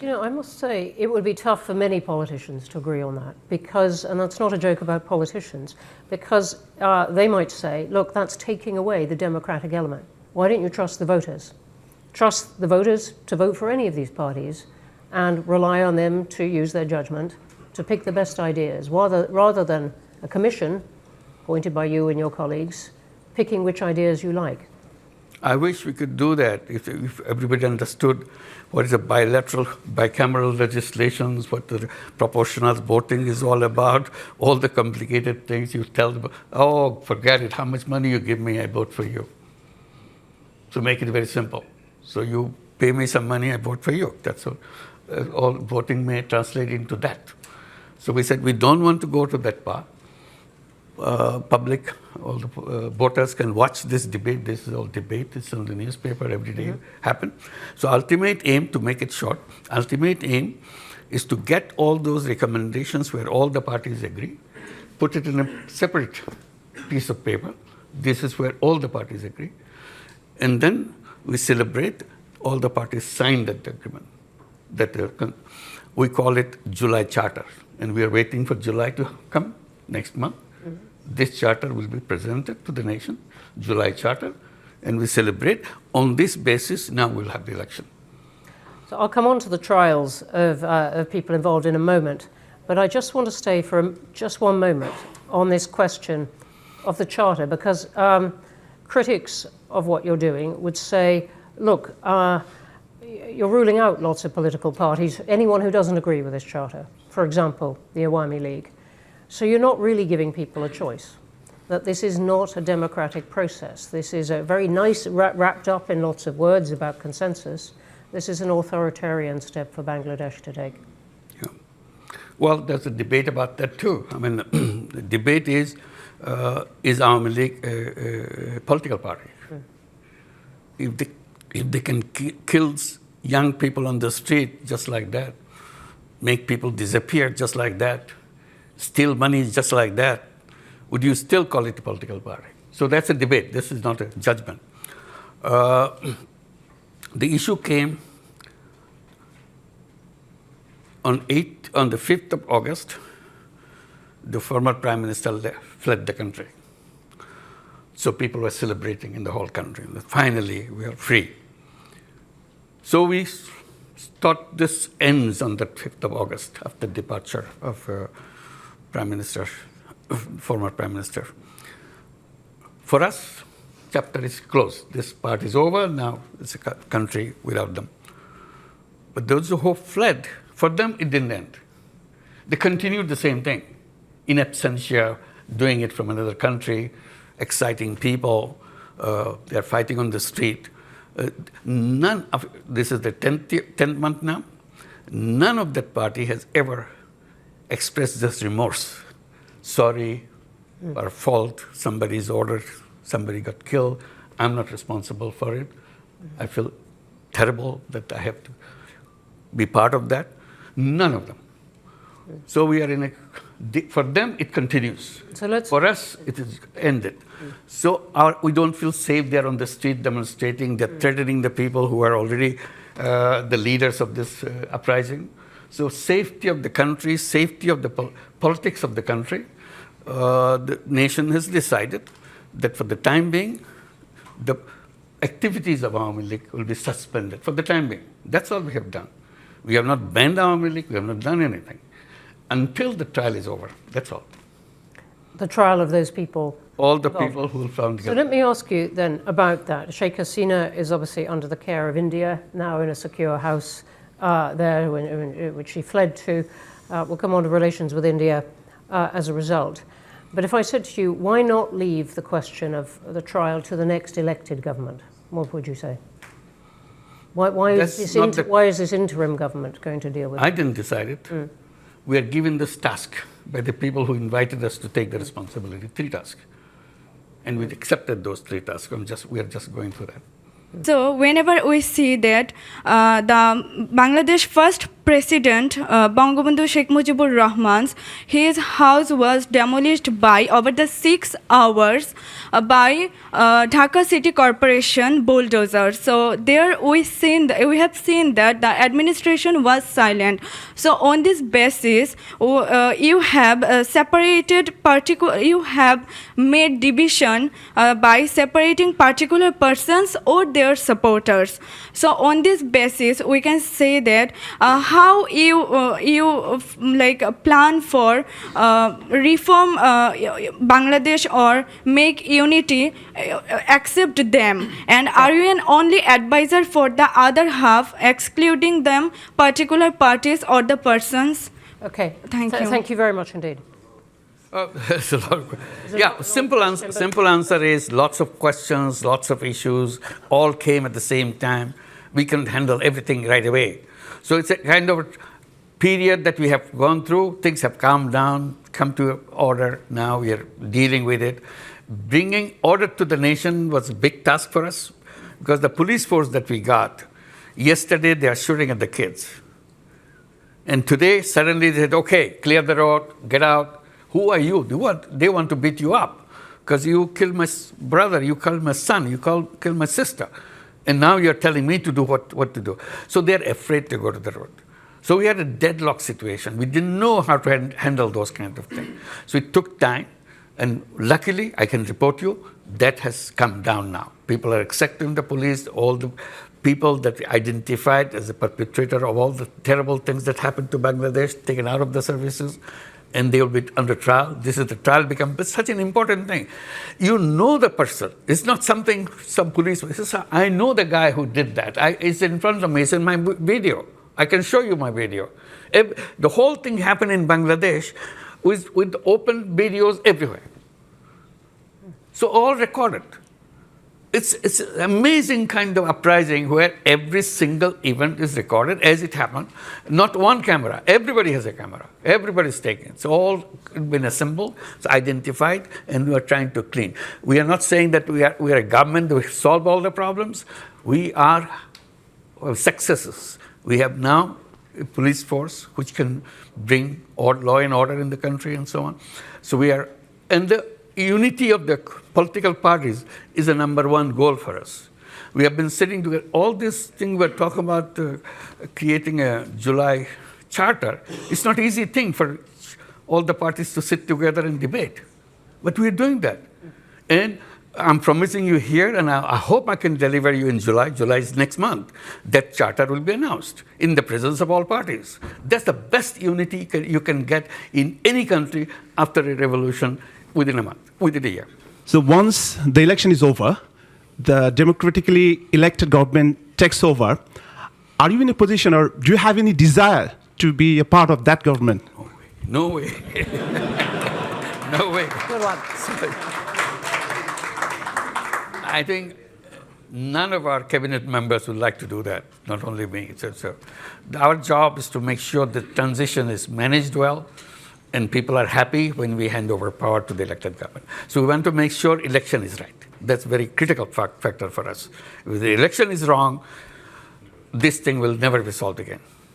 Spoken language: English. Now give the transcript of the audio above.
You know, I must say it would be tough for many politicians to agree on that because, and that's not a joke about politicians, because they might say, look, that's taking away the democratic element. Why don't you trust the voters? Trust the voters to vote for any of these parties and rely on them to use their judgment to pick the best ideas, rather than a commission appointed by you and your colleagues picking which ideas you like. I wish we could do that if everybody understood what is a bicameral legislations, what the proportional voting is all about, all the complicated things. You tell them, oh, forget it, how much money you give me, I vote for you. So make it very simple. So you pay me some money, I vote for you. That's all. All voting may translate into that. So we said we don't want to go to that path. Public, all the voters can watch this debate. This is all debate. It's on the newspaper every day. Happen. So ultimate aim, to make it short, ultimate aim is to get all those recommendations where all the parties agree, put it in a separate piece of paper. This is where all the parties agree. And then we celebrate all the parties signed that agreement. We call it July Charter. And we are waiting for July to come next month. This charter will be presented to the nation, July Charter, and we celebrate. On this basis, now we'll have the election. So I'll come on to the trials of people involved in a moment, but I just want to stay for just one moment on this question of the charter, because critics of what you're doing would say, look, you're ruling out lots of political parties, anyone who doesn't agree with this charter, for example, the Awami League. So you're not really giving people a choice, that this is not a democratic process. This is a very nice, wrapped up in lots of words about consensus. This is an authoritarian step for Bangladesh to take. Yeah. Well, there's a debate about that too. I mean, the debate is Awami League a political party? If they can kill young people on the street just like that, make people disappear just like that, steal money just like that, would you still call it a political party? So that's a debate. This is not a judgment. The issue came on the 5th of August. The former Prime Minister fled the country. So people were celebrating in the whole country. Finally, we are free. So we thought this ends on the 5th of August after departure of Prime Minister, former Prime Minister. For us, chapter is closed. This part is over. Now it's a country without them. But those who fled, for them it didn't end. They continued the same thing, in absentia, doing it from another country, exciting people. They're fighting on the street. This is the 10th month now. None of that party has ever express this remorse. Sorry, our fault, somebody's ordered, somebody got killed, I'm not responsible for it. I feel terrible that I have to be part of that. None of them. So we are for them it continues. So for us it is ended. So we don't feel safe there on the street demonstrating, they're threatening the people who are already the leaders of this uprising. So safety of the country, safety of the politics of the country, the nation has decided that for the time being, the activities of Awami League will be suspended for the time being. That's all we have done. We have not banned Awami League, we have not done anything until the trial is over. That's all. The trial of those people? All the people who found guilty. So let me ask you then about that. Sheikh Hasina is obviously under the care of India, now in a secure house there, which she fled to. We'll come on to relations with India as a result. But if I said to you, why not leave the question of the trial to the next elected government? What would you say? Why is this interim government going to deal with it? I didn't decide it. We are given this task by the people who invited us to take the responsibility, 3 tasks. And we accepted those 3 tasks. We are just going through that. So whenever we see that the Bangladesh first President Bangabandhu Sheikh Mujibur Rahman's, his house was demolished by over the 6 hours by Dhaka City Corporation bulldozer. So there we have seen that the administration was silent. So on this basis, you have you have made division by separating particular persons or their supporters. So on this basis, we can say that how you plan for reform Bangladesh or make unity, accept them, and are you an only advisor for the other half, excluding them particular parties or the persons? Okay. Thank you. Thank you very much indeed. There's a lot of, yeah, simple answer is lots of questions, lots of issues, all came at the same time. We can handle everything right away. So it's a kind of period that we have gone through. Things have calmed down, come to order. Now we are dealing with it. Bringing order to the nation was a big task for us because the police force that we got, yesterday they are shooting at the kids. And today, suddenly they said, okay, clear the road, get out. Who are you? They want to beat you up because you killed my brother, you killed my son, you killed my sister. And now you're telling me to do what to do. So they're afraid to go to the road. So we had a deadlock situation. We didn't know how to handle those kind of things. So it took time. And luckily, I can report you, that has come down now. People are accepting the police, all the people that we identified as the perpetrator of all the terrible things that happened to Bangladesh, taken out of the services, and they will be under trial. This is the trial becomes such an important thing. You know the person. It's not something some police, I know the guy who did that. It's in front of me, it's in my video. I can show you my video. The whole thing happened in Bangladesh with open videos everywhere. So all recorded. It's an amazing kind of uprising where every single event is recorded as it happened. Not one camera. Everybody has a camera. Everybody's taking it. It's all been assembled, it's identified, and we are trying to clean. We are not saying that we are a government that will solve all the problems. We are successes. We have now a police force which can bring law and order in the country and so on. So we are, and the unity of the political parties is a number one goal for us. We have been sitting together. All this thing we're talking about creating a July charter, it's not an easy thing for all the parties to sit together and debate. But we're doing that. And I'm promising you here, and I hope I can deliver you in July. July is next month. That charter will be announced in the presence of all parties. That's the best unity you can get in any country after a revolution within a month, within a year. So once the election is over, the democratically elected government takes over, are you in a position or do you have any desire to be a part of that government? No way. No way. Good one. I think none of our cabinet members would like to do that, not only me. So our job is to make sure the transition is managed well and people are happy when we hand over power to the elected government. So we want to make sure election is right. That's a very critical factor for us. If the election is wrong, this thing will never be solved again.